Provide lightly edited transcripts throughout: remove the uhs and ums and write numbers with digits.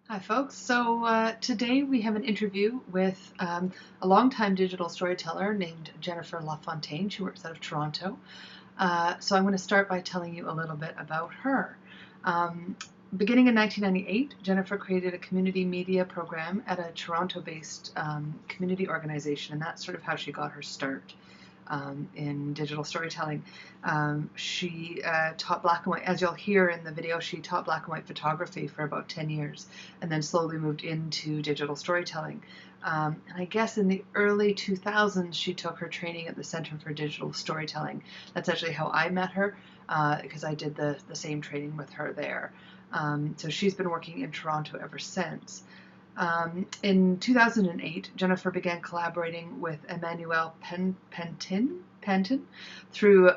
Hi, folks. So today we have an interview with a longtime digital storyteller named Jennifer LaFontaine. She works out of Toronto. So I'm going to start by telling you a little bit about her. Um, Beginning in 1998, Jennifer created a community media program at a Toronto-based community organization, and that's sort of how she got her start in digital storytelling. She taught black and white, as you'll hear in the video, she taught black and white photography for about 10 years and then slowly moved into digital storytelling. And I guess in the early 2000s, she took her training at the Center for Digital Storytelling. That's actually how I met her, because I did the same training with her there. So she's been working in Toronto ever since. In 2008, Jennifer began collaborating with Emmanuel Pantin through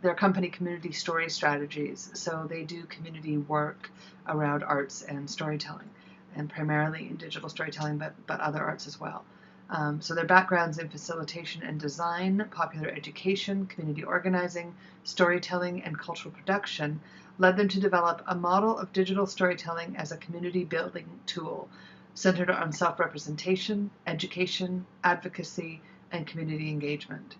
their company Community Story Strategies. So they do community work around arts and storytelling, and primarily in digital storytelling, but other arts as well. So their backgrounds in facilitation and design, popular education, community organizing, storytelling, and cultural production led them to develop a model of digital storytelling as a community building tool centered on self-representation, education, advocacy, and community engagement.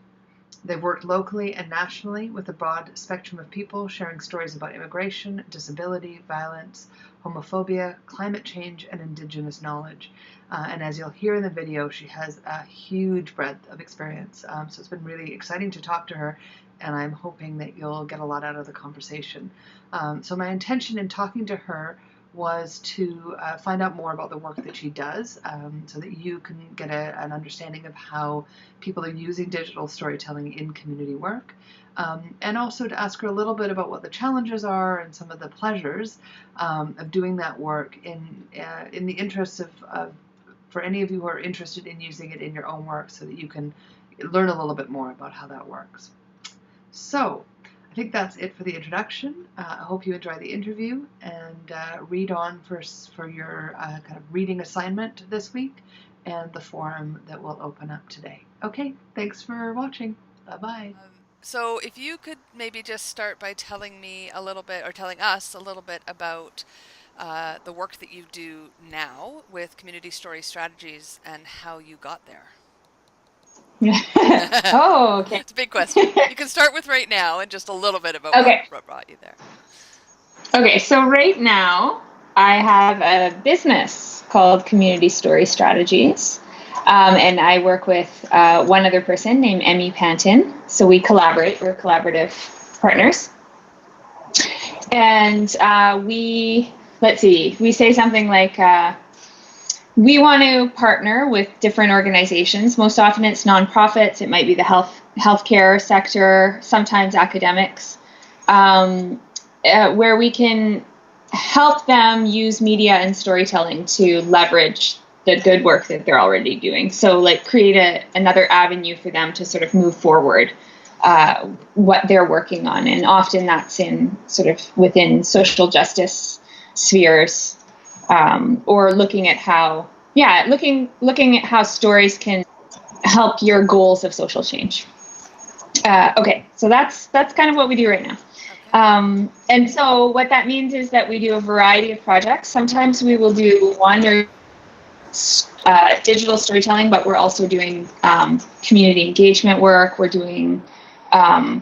They've worked locally and nationally with a broad spectrum of people sharing stories about immigration, disability, violence, homophobia, climate change, and Indigenous knowledge. And as you'll hear in the video, she has a huge breadth of experience. So it's been really exciting to talk to her, and I'm hoping that you'll get a lot out of the conversation. So my intention in talking to her was to find out more about the work that she does, so that you can get an understanding of how people are using digital storytelling in community work, and also to ask her a little bit about what the challenges are and some of the pleasures of doing that work in the interest of for any of you who are interested in using it in your own work, so that you can learn a little bit more about how that works. So I think that's it for the introduction. I hope you enjoy the interview and read on for your kind of reading assignment this week and the forum that will open up today. Okay, thanks for watching. Bye-bye. So if you could maybe just start by telling me a little bit, or telling us a little bit about the work that you do now with community story strategies and how you got there. Oh, okay. It's a big question. You can start with right now and just a little bit about what, Okay. what brought you there. Okay. So right now I have a business called Community Story Strategies. And I work with one other person named Emmy Pantin. So we collaborate. We're collaborative partners. And we say something like, we want to partner with different organizations. Most often it's nonprofits. It might be the healthcare sector, sometimes academics, where we can help them use media and storytelling to leverage the good work that they're already doing. So like create another avenue for them to sort of move forward what they're working on. And often that's in sort of within social justice spheres, or looking at looking at how stories can help your goals of social change. Okay, so that's kind of what we do right now. Okay. And so what that means is that we do a variety of projects. Sometimes we will do one or digital storytelling, but we're also doing community engagement work. We're doing a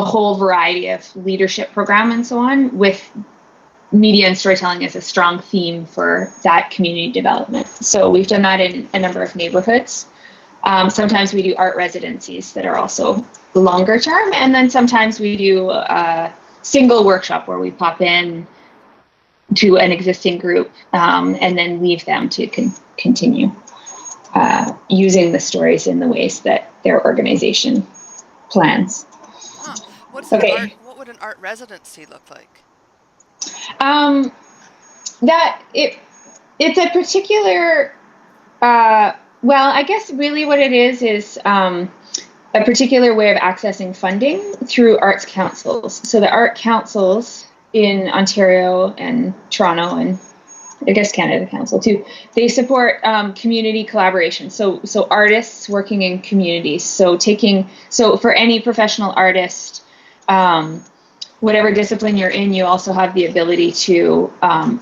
whole variety of leadership program and so on, with media and storytelling as a strong theme for that community development. So we've done that in a number of neighborhoods. Sometimes we do art residencies that are also longer term, and then sometimes we do a single workshop where we pop in to an existing group and then leave them to continue using the stories in the ways that their organization plans. Huh. Okay. What would an art residency look like? That it's a particular well, I guess really what it is a particular way of accessing funding through arts councils. So the art councils in Ontario and Toronto, and I guess Canada Council too, they support community collaboration. So artists working in communities. So for any professional artist, whatever discipline you're in, you also have the ability to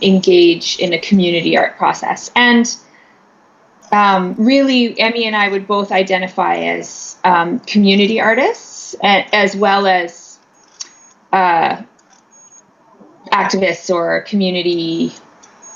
engage in a community art process. And really, Emmy and I would both identify as community artists, as well as activists or community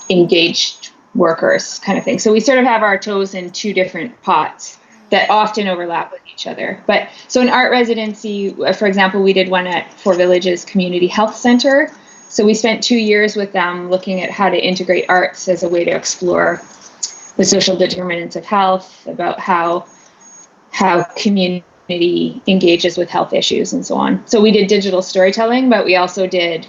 engaged workers kind of thing. So we sort of have our toes in two different pots that often overlap with each other. But so in art residency, for example, we did one at Four Villages Community Health Center. So we spent 2 years with them looking at how to integrate arts as a way to explore the social determinants of health, about how community engages with health issues and so on. So we did digital storytelling, but we also did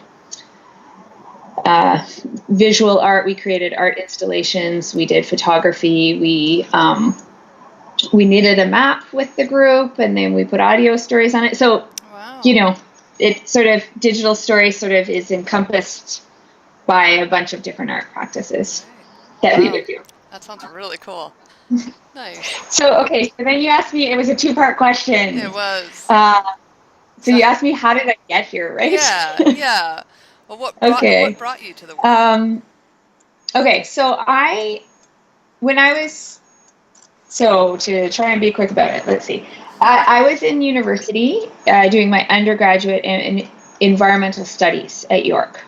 visual art. We created art installations. We did photography. We knitted a map with the group, and then we put audio stories on it. So, wow. It sort of, digital story sort of is encompassed by a bunch of different art practices that we would do. That sounds really cool. Nice. So, okay, so then you asked me, it was a two-part question. It was. So you asked me, how did I get here, right? Yeah. Well, what brought you to the work? Okay, so to try and be quick about it, let's see. I was in university doing my undergraduate in environmental studies at York.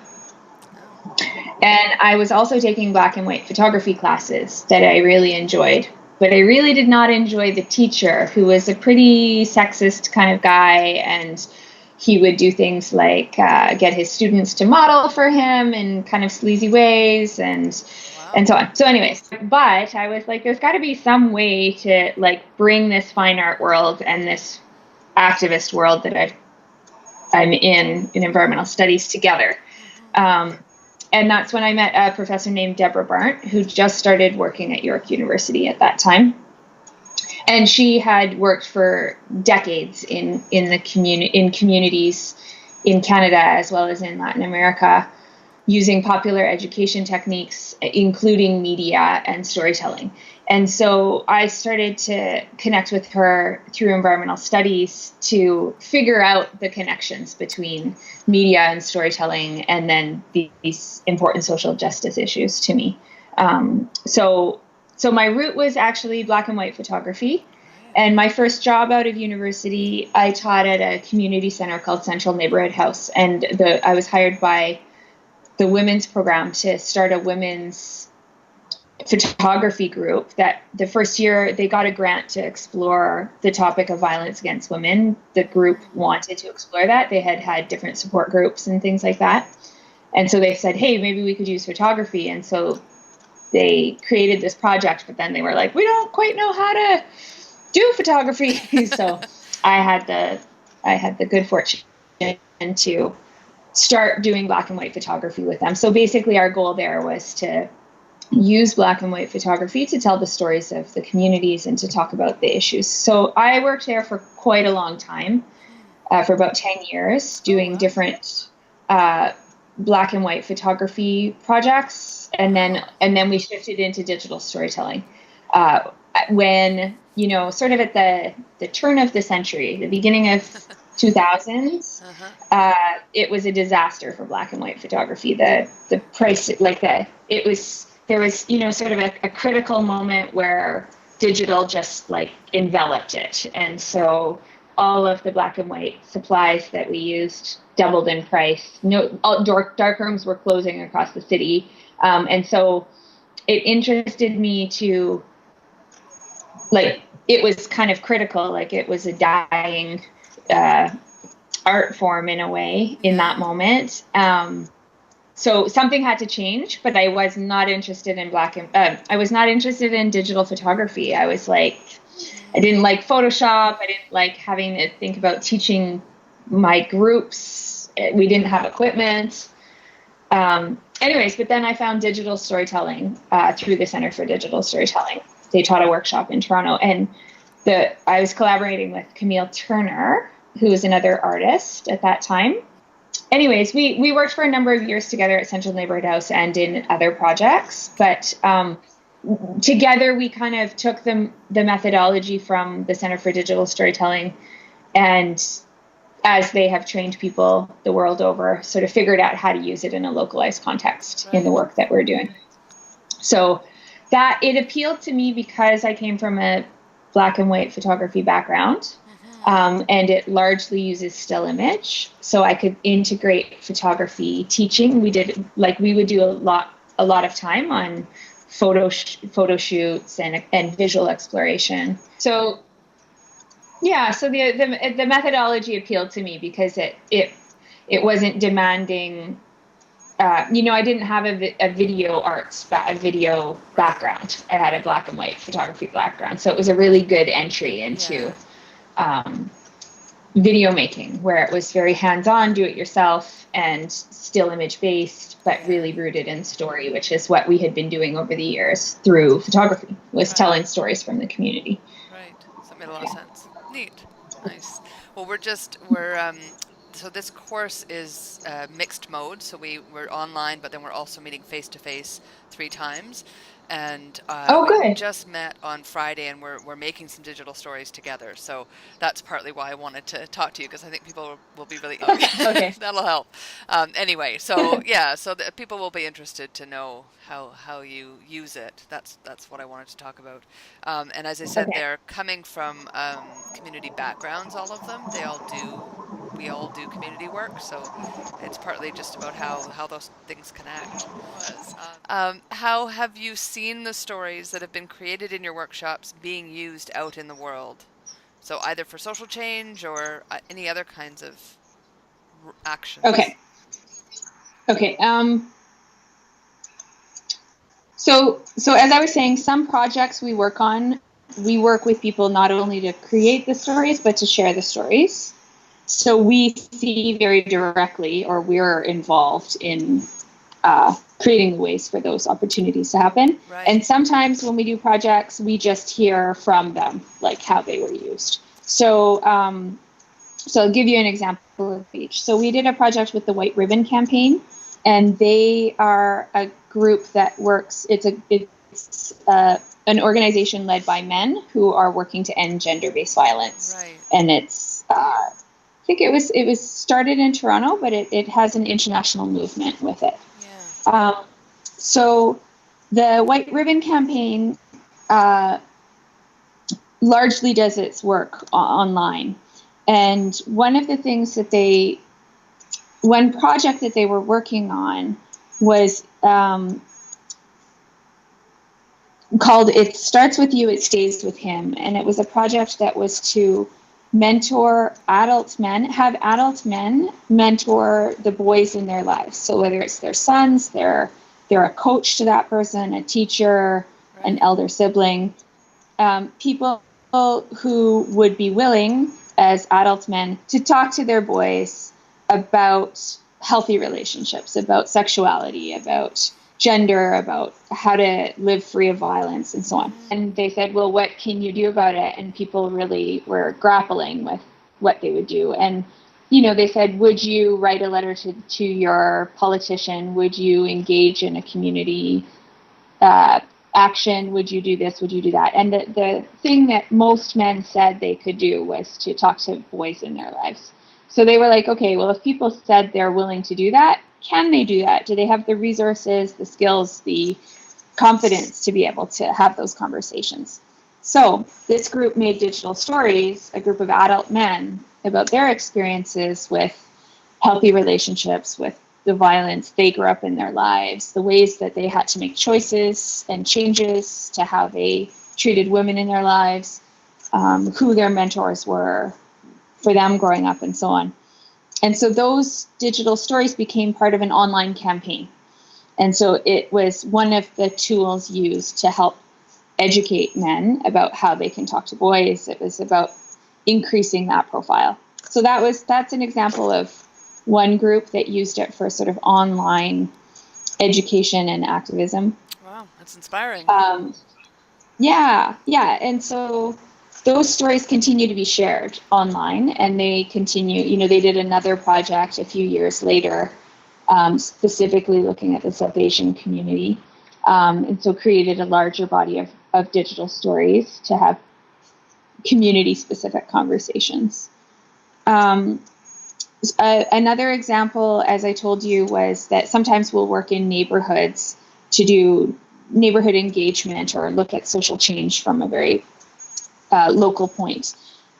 And I was also taking black and white photography classes that I really enjoyed. But I really did not enjoy the teacher, who was a pretty sexist kind of guy, and he would do things like get his students to model for him in kind of sleazy ways and so on. So anyways, but I was like, there's got to be some way to like bring this fine art world and this activist world that I'm in environmental studies together. And that's when I met a professor named Deborah Barnt, who just started working at York University at that time. And she had worked for decades in communities in Canada as well as in Latin America, using popular education techniques, including media and storytelling. And so I started to connect with her through environmental studies to figure out the connections between media and storytelling, and then these important social justice issues to me. So my route was actually black and white photography. And my first job out of university, I taught at a community center called Central Neighborhood House. And I was hired by the women's program to start a women's photography group. That the first year they got a grant to explore the topic of violence against women. The group wanted to explore that. They had different support groups and things like that. And so they said, hey, maybe we could use photography. And so they created this project, but then they were like, we don't quite know how to do photography. So I had the good fortune to start doing black and white photography with them. So basically our goal there was to use black and white photography to tell the stories of the communities and to talk about the issues. So I worked there for quite a long time, for about 10 years, doing different black and white photography projects. And then we shifted into digital storytelling. When, sort of at the turn of the century, the beginning of 2000s, it was a disaster for black and white photography. The price, there was, sort of a critical moment where digital just like enveloped it. And so all of the black and white supplies that we used doubled in price. All dark rooms were closing across the city. And so it interested me to, it was kind of critical, it was a dying art form in a way in that moment. So something had to change, but I was not interested in I was not interested in digital photography. I was I didn't like Photoshop. I didn't like having to think about teaching my groups. We didn't have equipment. Anyways, but then I found digital storytelling through the Center for Digital Storytelling. They taught a workshop in Toronto, and I was collaborating with Camille Turner, who was another artist at that time. Anyways, we worked for a number of years together at Central Neighborhood House and in other projects, but together we kind of took the methodology from the Center for Digital Storytelling and as they have trained people the world over, sort of figured out how to use it in a localized context in the work that we're doing. So that it appealed to me because I came from a black and white photography background, and it largely uses still image. So I could integrate photography teaching. We would do a lot of time on photo shoots and visual exploration. So yeah, so the methodology appealed to me because it wasn't demanding. I didn't have a video background. I had a black and white photography background, so it was a really good entry into video making, where it was very hands-on, do it yourself, and still image based, but really rooted in story, which is what we had been doing over the years through photography, was telling stories from the community. Right. So it made a lot of sense. Neat. Nice. Well, so this course is mixed mode. So we're online, but then we're also meeting face to face 3 times. And we just met on Friday, and we're making some digital stories together. So that's partly why I wanted to talk to you, because I think people will be really okay. That'll help. Anyway, so yeah, so people will be interested to know how you use it. That's what I wanted to talk about. And as I said, they're coming from community backgrounds. All of them. We all do community work, so it's partly just about how those things connect. How have you seen the stories that have been created in your workshops being used out in the world? So either for social change or any other kinds of actions. Okay. So as I was saying, some projects we work with people not only to create the stories, but to share the stories. So we see very directly, or we're involved in creating the ways for those opportunities to happen. Right. And sometimes when we do projects, we just hear from them, like how they were used. So I'll give you an example of each. So we did a project with the White Ribbon Campaign, and they are a group that works. It's an organization led by men who are working to end gender-based violence. Right. And it's I think it was started in Toronto, but it has an international movement with it. Yeah. So the White Ribbon Campaign largely does its work online. And one of the things one project that they were working on was called It Starts With You, It Stays With Him. And it was a project that was to mentor adult men mentor the boys in their lives. So whether it's their sons, they're a coach to that person, a teacher, an elder sibling, people who would be willing as adult men to talk to their boys about healthy relationships, about sexuality, about gender, about how to live free of violence, and so on. And they said, well, what can you do about it? And people really were grappling with what they would do. And, they said, would you write a letter to your politician? Would you engage in a community action? Would you do this? Would you do that? And the thing that most men said they could do was to talk to boys in their lives. So they were like, okay, well, if people said they're willing to do that, can they do that? Do they have the resources, the skills, the confidence to be able to have those conversations? So this group made digital stories, a group of adult men, about their experiences with healthy relationships, with the violence they grew up in their lives, the ways that they had to make choices and changes to how they treated women in their lives, who their mentors were for them growing up, and so on. And so those digital stories became part of an online campaign. And so it was one of the tools used to help educate men about how they can talk to boys. It was about increasing that profile. So that's an example of one group that used it for sort of online education and activism. Wow, that's inspiring. Yeah. And so those stories continue to be shared online, and they continue, they did another project a few years later, specifically looking at the South Asian community, and so created a larger body of digital stories to have community-specific conversations. Another example, as I told you, was that sometimes we'll work in neighborhoods to do neighborhood engagement or look at social change from a very local point.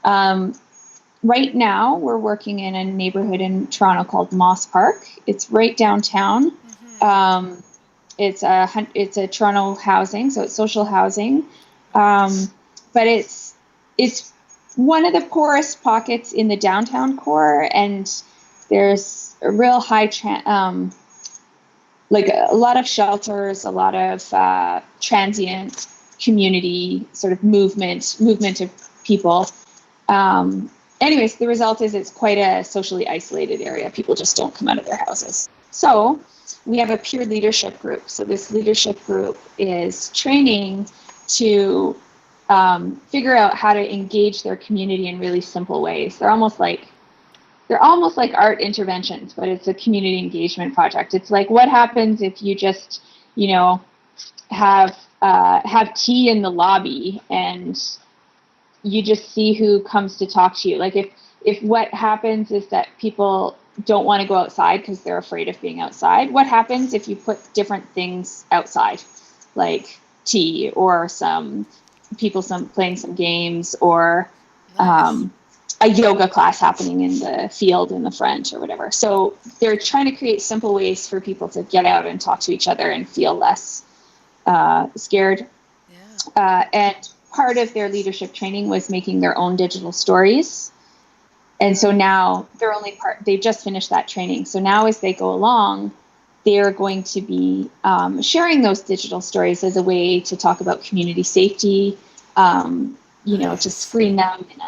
Right now, we're working in a neighborhood in Toronto called Moss Park. It's right downtown. Mm-hmm. It's a Toronto housing, so it's social housing, but it's one of the poorest pockets in the downtown core, and there's a real high like a lot of shelters, a lot of transient community sort of movement of people. Anyways, the result is it's quite a socially isolated area. People just don't come out of their houses. So we have a peer leadership group. So this leadership group is training to figure out how to engage their community in really simple ways. They're almost like art interventions, but it's a community engagement project. It's like, what happens if you just, have tea in the lobby and you just see who comes to talk to you. Like if what happens is that people don't want to go outside because they're afraid of being outside, what happens if you put different things outside, like tea or some people playing some games or a yoga class happening in the field in the front or whatever. So they're trying to create simple ways for people to get out and talk to each other and feel less scared. Yeah. And part of their leadership training was making their own digital stories. And so now they've just finished that training. So now as they go along, they're going to be sharing those digital stories as a way to talk about community safety, to screen them in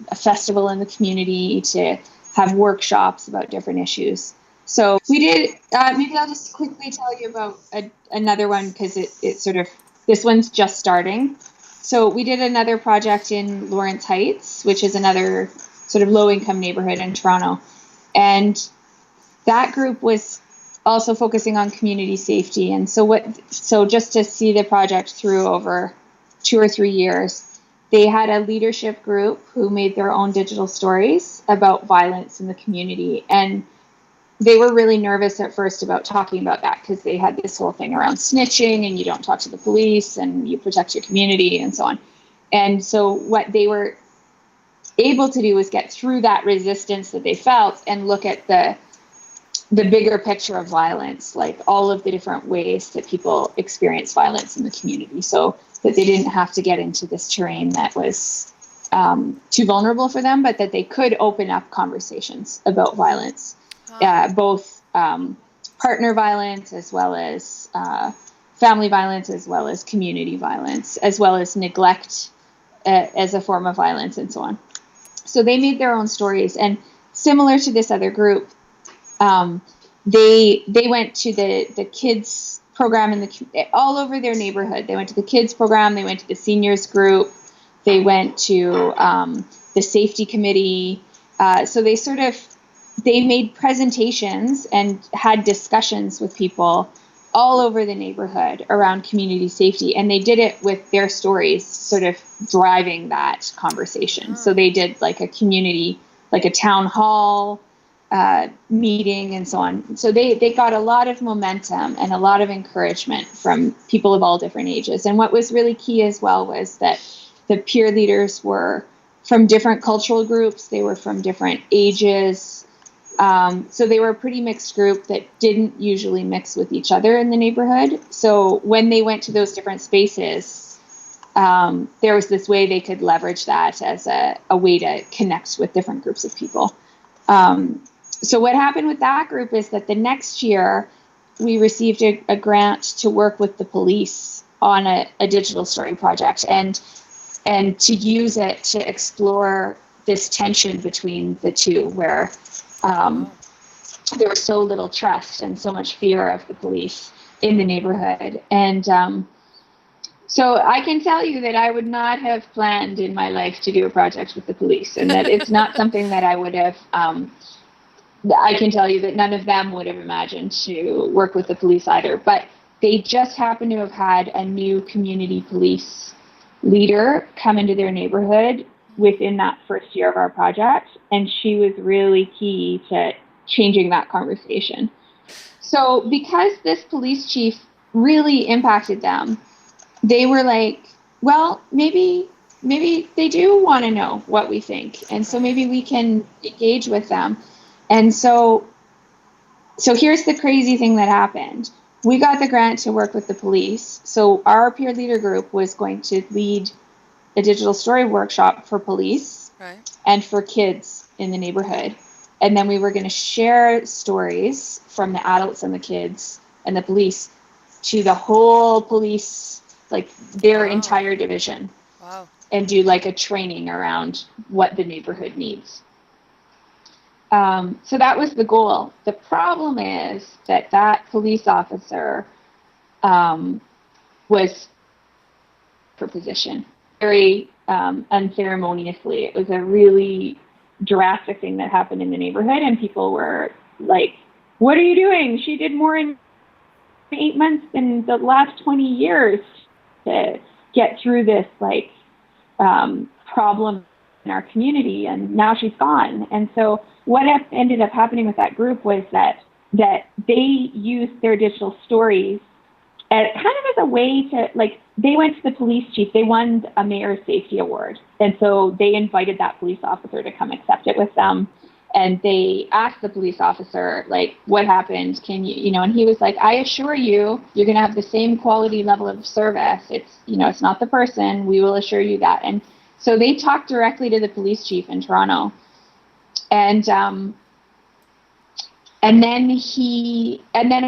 a festival in the community, to have workshops about different issues. So we did, maybe I'll just quickly tell you about another one because it's sort of, this one's just starting. So we did another project in Lawrence Heights, which is another sort of low-income neighborhood in Toronto. And that group was also focusing on community safety. And so just to see the project through over 2 or 3 years, they had a leadership group who made their own digital stories about violence in the community. And they were really nervous at first about talking about that because they had this whole thing around snitching and you don't talk to the police and you protect your community and so on. And so what they were able to do was get through that resistance that they felt and look at the bigger picture of violence, like all of the different ways that people experience violence in the community, so that they didn't have to get into this terrain that was too vulnerable for them, but that they could open up conversations about violence. Both partner violence as well as family violence, as well as community violence, as well as neglect as a form of violence and so on. So they made their own stories, and similar to this other group, they went to the kids program all over their neighborhood. They went to the kids program, they went to the seniors group, they went to the safety committee. So they made presentations and had discussions with people all over the neighborhood around community safety. And they did it with their stories sort of driving that conversation. Oh. So they did like a community, like a town hall meeting and so on. So they got a lot of momentum and a lot of encouragement from people of all different ages. And what was really key as well was that the peer leaders were from different cultural groups. They were from different ages. So they were a pretty mixed group that didn't usually mix with each other in the neighborhood. So when they went to those different spaces, there was this way they could leverage that as a way to connect with different groups of people. So what happened with that group is that the next year we received a grant to work with the police on a digital story project and to use it to explore this tension between the two, where there was so little trust and so much fear of the police in the neighborhood. And so I can tell you that I would not have planned in my life to do a project with the police, and that it's not something that I would have, I can tell you that none of them would have imagined to work with the police either. But they just happened to have had a new community police leader come into their neighborhood within that first year of our project, and she was really key to changing that conversation. So because this police chief really impacted them, they were like, well, maybe they do want to know what we think, and so maybe we can engage with them. And so here's the crazy thing that happened. We got the grant to work with the police. So our peer leader group was going to lead a digital story workshop for police and for kids in the neighborhood. And then we were going to share stories from the adults and the kids and the police to the whole police, like their entire division. Wow. And do like a training around what the neighborhood needs. So that was the goal. The problem is that police officer was for position very unceremoniously. It was a really drastic thing that happened in the neighborhood, and people were like, "What are you doing? She did more in 8 months than the last 20 years to get through this problem in our community, and now she's gone." And so what ended up happening with that group was that they used their digital stories as kind of as a way to, like, they went to the police chief. They won a mayor's safety award, and so they invited that police officer to come accept it with them. And they asked the police officer, like, what happened? Can you, and he was like, I assure you, you're going to have the same quality level of service. It's, it's not the person. We will assure you that. And so they talked directly to the police chief in Toronto. And then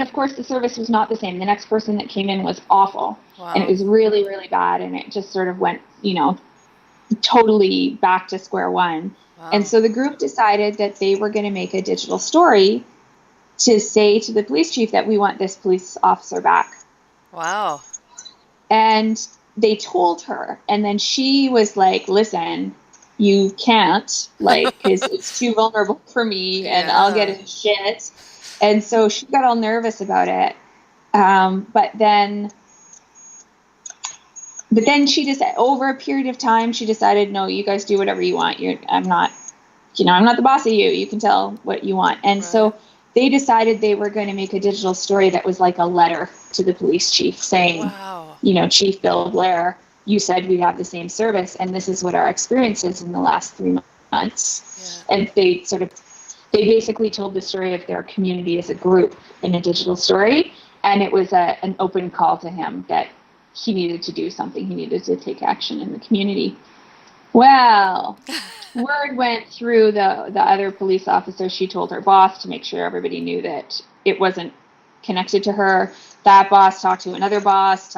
of course the service was not the same. The next person that came in was awful. Wow. And it was really, really bad. And it just sort of went, totally back to square one. Wow. And so the group decided that they were going to make a digital story to say to the police chief that we want this police officer back. Wow. And they told her, and then she was like, listen, you can't, because it's too vulnerable for me, and I'll get in shit. And so she got all nervous about it. But then she just, over a period of time, she decided, no, you guys do whatever you want. I'm not the boss of you. You can tell what you want. And so they decided they were going to make a digital story that was like a letter to the police chief saying, Chief Bill Blair, you said we have the same service, and this is what our experience is in the last 3 months. Yeah. And they basically told the story of their community as a group in a digital story. And it was an open call to him that he needed to do something. He needed to take action in the community. Well, word went through the other police officer. She told her boss to make sure everybody knew that it wasn't connected to her. That boss talked to another boss,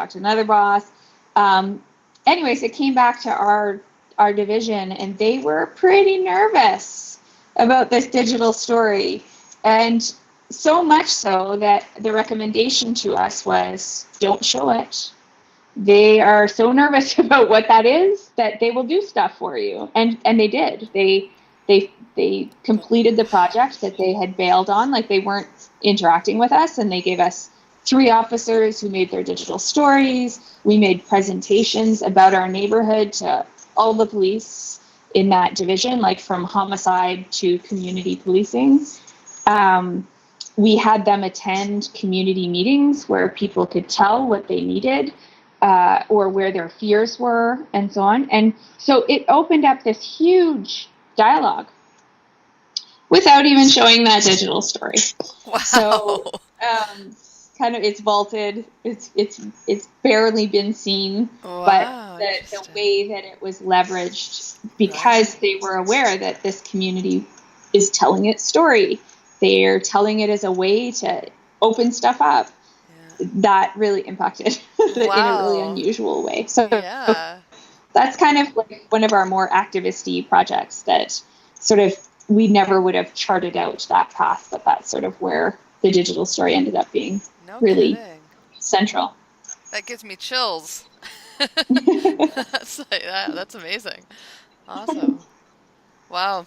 anyways, it came back to our division, and they were pretty nervous about this digital story. And so much so that the recommendation to us was, don't show it. They are so nervous about what that is that they will do stuff for you. And they did. They completed the project that they had bailed on, like they weren't interacting with us, and they gave us 3 officers who made their digital stories. We made presentations about our neighborhood to all the police in that division, like from homicide to community policing. We had them attend community meetings where people could tell what they needed or where their fears were, and so on. And so it opened up this huge dialogue without even showing that digital story. Wow. So kind of, it's vaulted. It's barely been seen. Wow, but the way that it was leveraged, because they were aware that this community is telling its story. They're telling it as a way to open stuff up. Yeah. That really impacted in a really unusual way. So that's kind of like one of our more activist-y projects that sort of we never would have charted out that path, but that's sort of where the digital story ended up being really central. That gives me chills. That's amazing. Awesome. Wow.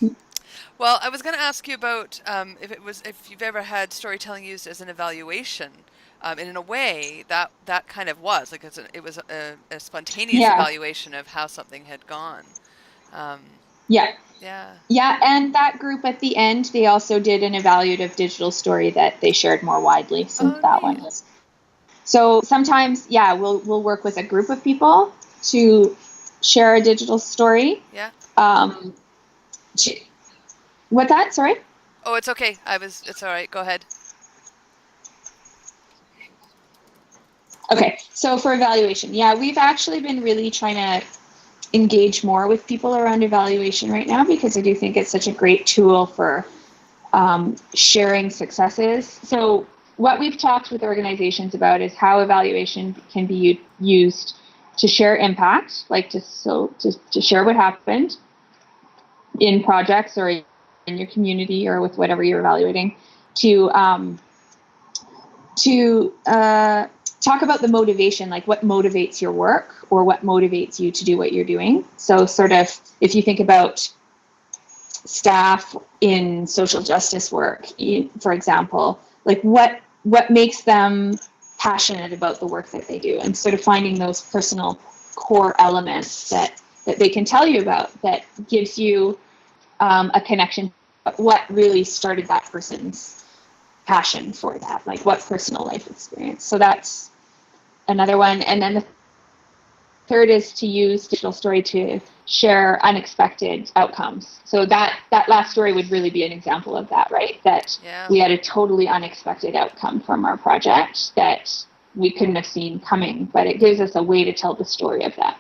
Well, I was going to ask you about if you've ever had storytelling used as an evaluation, and in a way that kind of was like it was a spontaneous evaluation of how something had gone. Yeah. Yeah. Yeah, and that group at the end, they also did an evaluative digital story that they shared more widely since that one was. So sometimes, yeah, we'll work with a group of people to share a digital story. Yeah. What's that? Sorry? Oh, it's okay. It's all right. Go ahead. Okay, so for evaluation, yeah, we've actually been really trying to engage more with people around evaluation right now because I do think it's such a great tool for sharing successes. So what we've talked with organizations about is how evaluation can be used to share impact, like to share what happened in projects or in your community or with whatever you're evaluating, to talk about the motivation, like what motivates your work or what motivates you to do what you're doing. So sort of if you think about staff in social justice work, for example, like what makes them passionate about the work that they do, and sort of finding those personal core elements that they can tell you about that gives you a connection. What really started that person's passion for that, like what personal life experience. So that's another one. And then the third is to use digital story to share unexpected outcomes. So that last story would really be an example of that, right? That we had a totally unexpected outcome from our project that we couldn't have seen coming, but it gives us a way to tell the story of that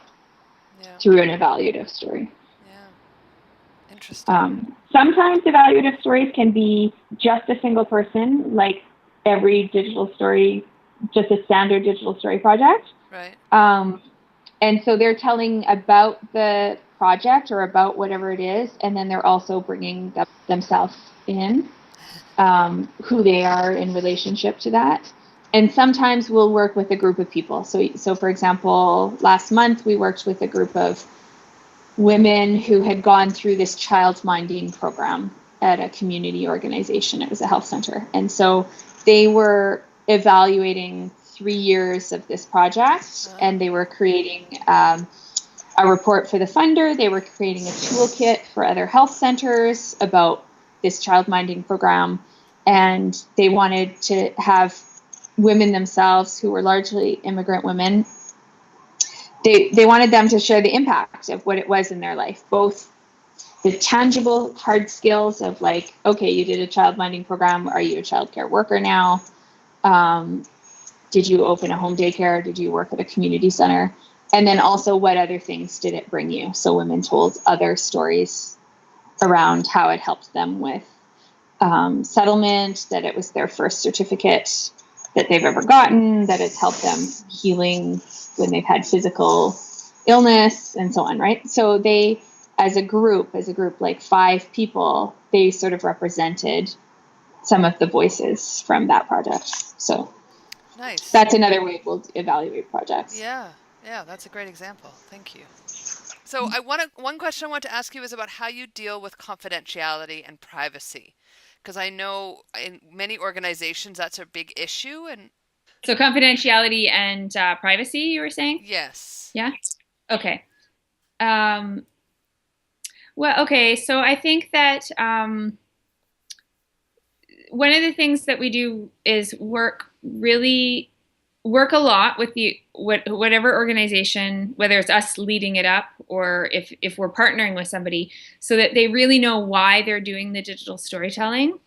through an evaluative story. Yeah. Interesting. Sometimes evaluative stories can be just a single person, like every digital story, just a standard digital story project. Right. And so they're telling about the project or about whatever it is, and then they're also bringing themselves in, who they are in relationship to that. And sometimes we'll work with a group of people. So for example, last month we worked with a group of women who had gone through this child minding program at a community organization. It was a health center. And so they were evaluating 3 years of this project, and they were creating a report for the funder. They were creating a toolkit for other health centers about this child minding program. And they wanted to have women themselves, who were largely immigrant women, they wanted them to share the impact of what it was in their life, both the tangible hard skills of like, okay, you did a child minding program. Are you a child care worker now? Did you open a home daycare? Did you work at a community center? And then also, what other things did it bring you? So women told other stories around how it helped them with settlement, that it was their first certificate that they've ever gotten, that it's helped them healing when they've had physical illness, and so on, right? So they, as a group, like 5 people, they sort of represented some of the voices from that project. So nice. That's another way we'll evaluate projects. Yeah, that's a great example. Thank you. So one question I want to ask you is about how you deal with confidentiality and privacy, because I know in many organizations that's a big issue. And so confidentiality and privacy, you were saying? Yes. Yeah. Okay. Well, okay. So I think that one of the things that we do is work a lot with whatever organization, whether it's us leading it up or if we're partnering with somebody, so that they really know why they're doing the digital storytelling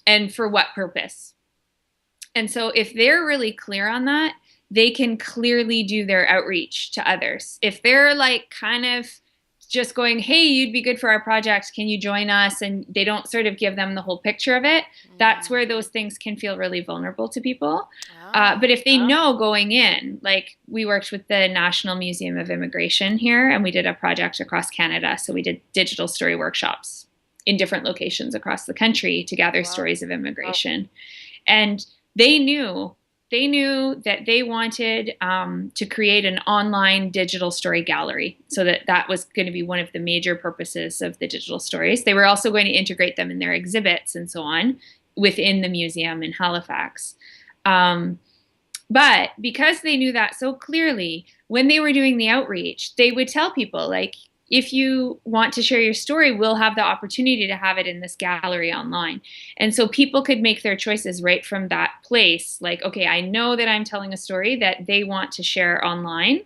and for what purpose. And so if they're really clear on that, they can clearly do their outreach to others. If they're like kind of just going, hey, you'd be good for our project, can you join us? And they don't sort of give them the whole picture of it. That's where those things can feel really vulnerable to people. But if they know going in, like we worked with the National Museum of Immigration here, and we did a project across Canada. So we did digital story workshops in different locations across the country to gather stories of immigration. And they knew that they wanted to create an online digital story gallery, so that was going to be one of the major purposes of the digital stories. They were also going to integrate them in their exhibits and so on within the museum in Halifax. But because they knew that so clearly, when they were doing the outreach, they would tell people like, if you want to share your story, we'll have the opportunity to have it in this gallery online. And so people could make their choices right from that place. Like, okay, I know that I'm telling a story that they want to share online.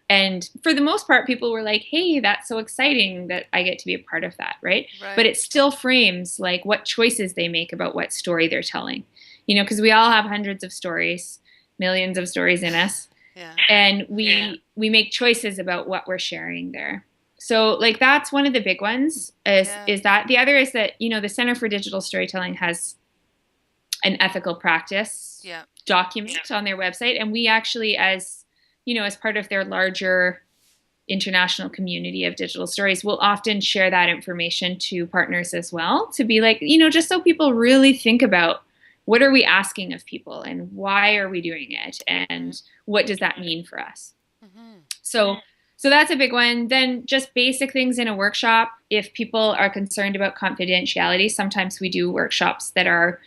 And for the most part, people were like, hey, that's so exciting that I get to be a part of that, right? But it still frames like what choices they make about what story they're telling. You know, because we all have hundreds of stories, millions of stories in us. Yeah. And we make choices about what we're sharing there. So like that's one of the big ones is that. The other is that, you know, the Center for Digital Storytelling has an ethical practice document on their website. And we actually, as, you know, as part of their larger international community of digital stories, will often share that information to partners as well, to be like, you know, just so people really think about what are we asking of people and why are we doing it and what does that mean for us? Mm-hmm. So that's a big one. Then just basic things in a workshop. If people are concerned about confidentiality, sometimes we do workshops that are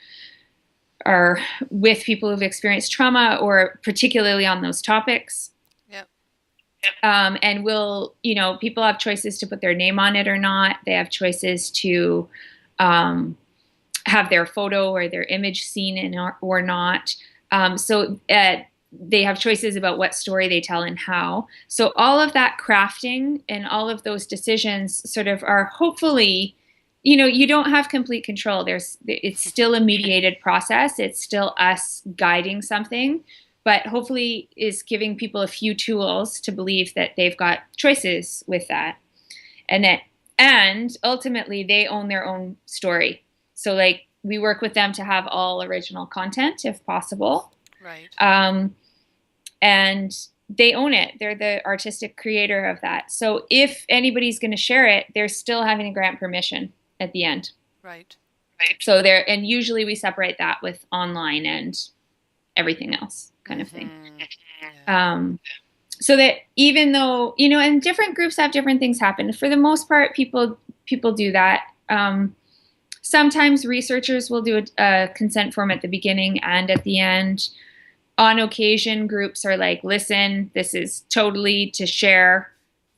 with people who've experienced trauma or particularly on those topics. Yep. And we'll, you know, people have choices to put their name on it or not. They have choices to have their photo or their image seen in or not. So they have choices about what story they tell and how. So all of that crafting and all of those decisions sort of are hopefully, you know, you don't have complete control. It's still a mediated process. It's still us guiding something, but hopefully is giving people a few tools to believe that they've got choices with that. And ultimately they own their own story. So like we work with them to have all original content if possible. Right. And they own it. They're the artistic creator of that. So if anybody's going to share it, they're still having to grant permission at the end. Right. So and usually we separate that with online and everything else kind of thing. Yeah. So that even though, you know, and different groups have different things happen, for the most part, people do that. Sometimes researchers will do a consent form at the beginning and at the end. On occasion, groups are like, listen, this is totally to share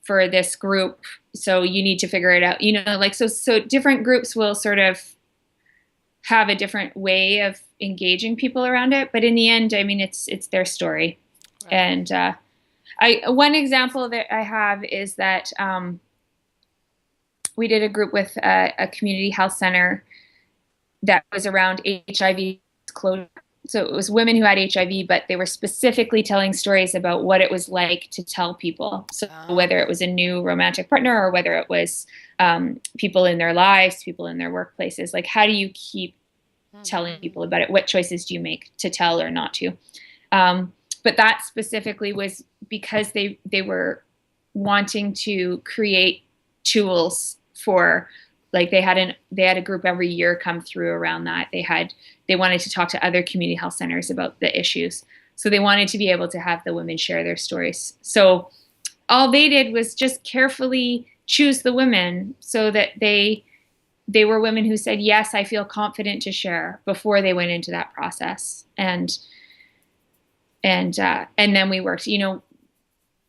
for this group, so you need to figure it out. You know, like, so different groups will sort of have a different way of engaging people around it. But in the end, I mean, it's their story. Right. And one example that I have is that we did a group with a community health center that was around HIV closure. So it was women who had HIV, but they were specifically telling stories about what it was like to tell people. So whether it was a new romantic partner or whether it was people in their lives, people in their workplaces, like how do you keep telling people about it? What choices do you make to tell or not to? But that specifically was because they were wanting to create tools for, like they had a group every year come through around that. They wanted to talk to other community health centers about the issues. So they wanted to be able to have the women share their stories. So all they did was just carefully choose the women so that they were women who said, yes, I feel confident to share before they went into that process. And then we worked, you know,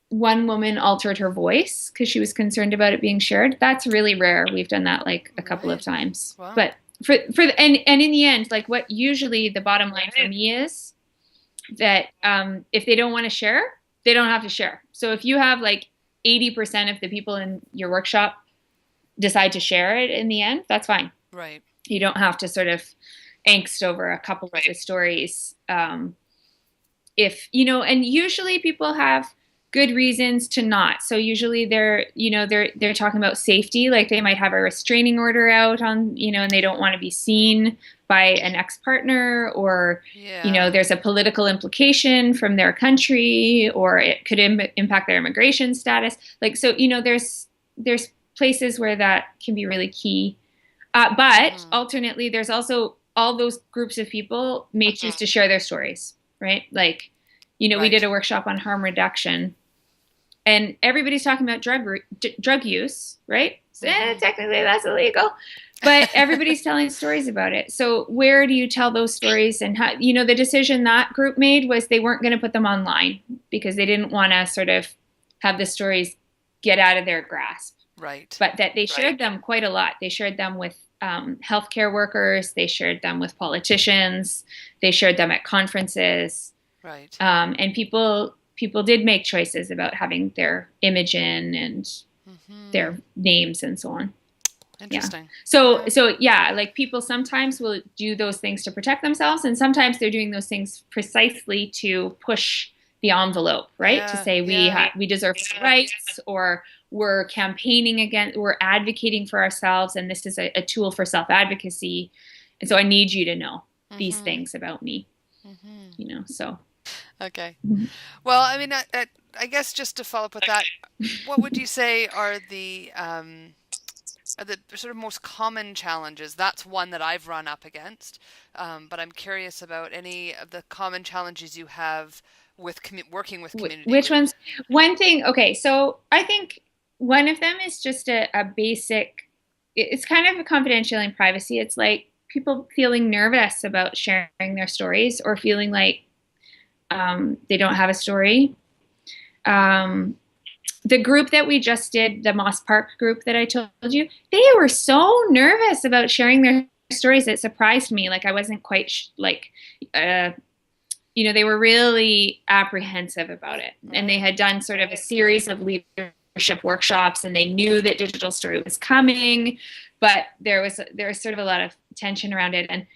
one woman altered her voice because she was concerned about it being shared. That's really rare. We've done that like a couple of times. Wow. But and in the end, like what usually the bottom line for me is that if they don't want to share, they don't have to share. So if you have like 80% of the people in your workshop decide to share it in the end, that's fine. Right. You don't have to sort of angst over a couple of the stories. If, you know, and usually people have good reasons to not. So usually they're talking about safety, like they might have a restraining order out on, you know, and they don't want to be seen by an ex-partner, or, you know, there's a political implication from their country, or it could impact their immigration status. Like, so, you know, there's places where that can be really key. But alternately, there's also all those groups of people may choose to share their stories, right? Like, you know, we did a workshop on harm reduction, and everybody's talking about drug use, right? So, technically that's illegal, but everybody's telling stories about it. So where do you tell those stories? And how, you know, the decision that group made was they weren't going to put them online because they didn't want to sort of have the stories get out of their grasp. Right. but that they shared them quite a lot. They shared them with healthcare workers. They shared them with politicians. They shared them at conferences. Right. And people did make choices about having their image in and their names and so on. Interesting. Yeah. So yeah, like people sometimes will do those things to protect themselves, and sometimes they're doing those things precisely to push the envelope, right? Yeah, to say we deserve rights, or we're campaigning against, we're advocating for ourselves, and this is a tool for self-advocacy. And so I need you to know these things about me, so. Okay. Well, I mean, I guess just to follow up with that, what would you say are the sort of most common challenges? That's one that I've run up against, but I'm curious about any of the common challenges you have with working with community Which groups. ones? One thing, okay, so I think one of them is just a basic, it's kind of a confidentiality and privacy. It's like people feeling nervous about sharing their stories, or feeling like they don't have a story. The group that we just did, the Moss Park group that I told you, they were so nervous about sharing their stories. It surprised me. Like I wasn't quite they were really apprehensive about it. And they had done sort of a series of leadership workshops, and they knew that digital story was coming, but there was sort of a lot of tension around it. And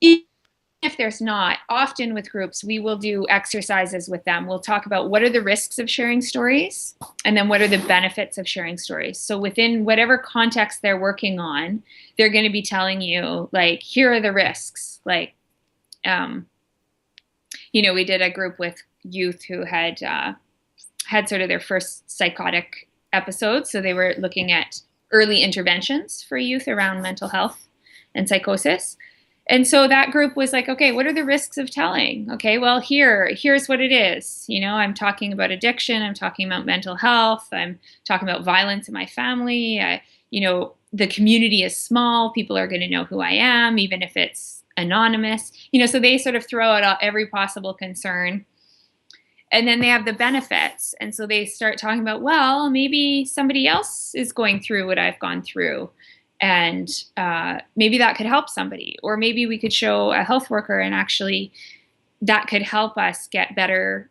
if there's not, often with groups, we will do exercises with them. We'll talk about what are the risks of sharing stories, and then what are the benefits of sharing stories. So within whatever context they're working on, they're going to be telling you, like, here are the risks. Like, we did a group with youth who had sort of their first psychotic episode. So they were looking at early interventions for youth around mental health and psychosis. And so that group was like, okay, what are the risks of telling? Okay, well, here's what it is. I'm talking about addiction. I'm talking about mental health. I'm talking about violence in my family. The community is small. People are going to know who I am, even if it's anonymous. So they sort of throw out every possible concern. And then they have the benefits. And so they start talking about, well, maybe somebody else is going through what I've gone through. And maybe that could help somebody, or maybe we could show a health worker, and actually that could help us get better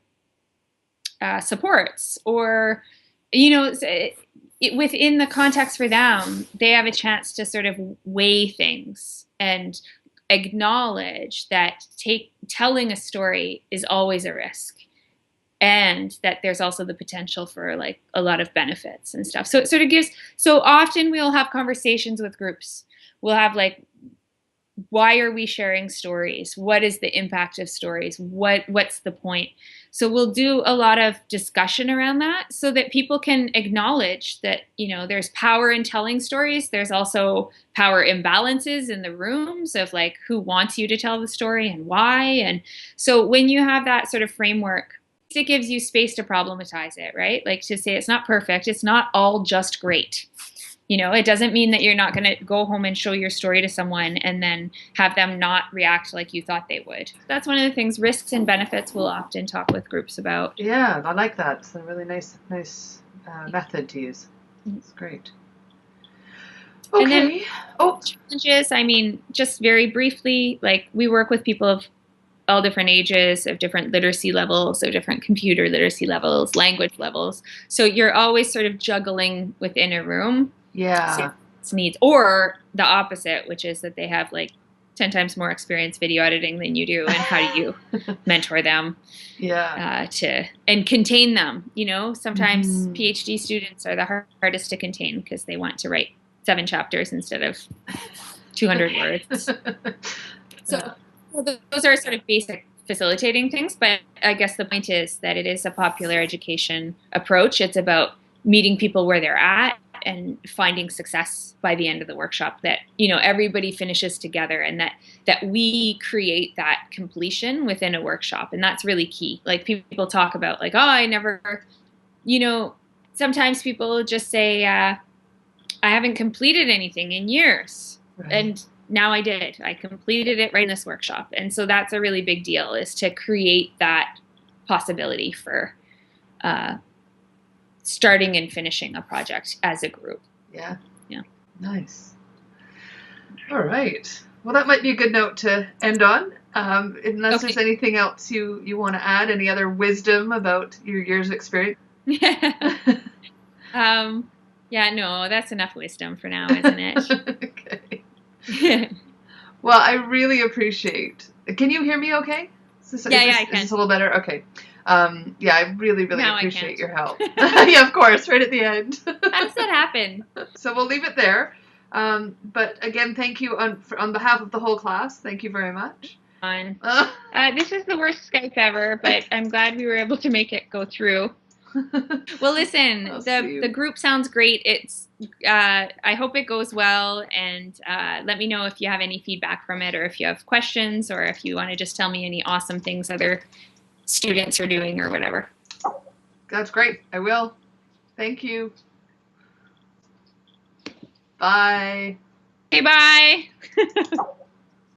supports, or, within the context for them, they have a chance to sort of weigh things and acknowledge that telling a story is always a risk, and that there's also the potential for like a lot of benefits and stuff. So it sort of gives, so often we'll have conversations with groups. We'll have like, why are we sharing stories? What is the impact of stories? What's the point? So we'll do a lot of discussion around that, so that people can acknowledge that, there's power in telling stories. There's also power imbalances in the rooms of like who wants you to tell the story and why. And so when you have that sort of framework, it gives you space to problematize it, right? Like to say it's not perfect. It's not all just great. It doesn't mean that you're not going to go home and show your story to someone and then have them not react like you thought they would. That's one of the things, risks and benefits, we'll often talk with groups about. Yeah, I like that. It's a really nice method to use. It's great. Okay. And then, challenges, I mean, just very briefly, like we work with people of all different ages, of different literacy levels, of different computer literacy levels, language levels. So you're always sort of juggling within a room. Yeah. Needs, or the opposite, which is that they have like 10 times more experience video editing than you do, and how do you mentor them and contain them? Sometimes PhD students are the hardest to contain because they want to write 7 chapters instead of 200 words. So those are sort of basic facilitating things, but I guess the point is that it is a popular education approach. It's about meeting people where they're at and finding success by the end of the workshop, that everybody finishes together, and that we create that completion within a workshop. And that's really key. Like people talk about like, oh, I never, sometimes people just say, I haven't completed anything in years. Right. And now I did. I completed it right in this workshop. And so that's a really big deal, is to create that possibility for starting and finishing a project as a group. Yeah. Yeah. Nice. All right. Well, that might be a good note to end on. Unless there's anything else you want to add, any other wisdom about your years of experience? Yeah, no, that's enough wisdom for now, isn't it? Okay. Well, I really appreciate. Can you hear me okay? I can. Is this a little better? Okay. Yeah, I really now appreciate your help. Yeah, of course, right at the end. How does that happen? So we'll leave it there. But again, thank you on behalf of the whole class. Thank you very much. This is the worst Skype ever, but I'm glad we were able to make it go through. Well, listen, the group sounds great. It's I hope it goes well, and let me know if you have any feedback from it, or if you have questions, or if you want to just tell me any awesome things other students are doing or whatever. That's great. I will. Thank you. Bye. Okay, bye.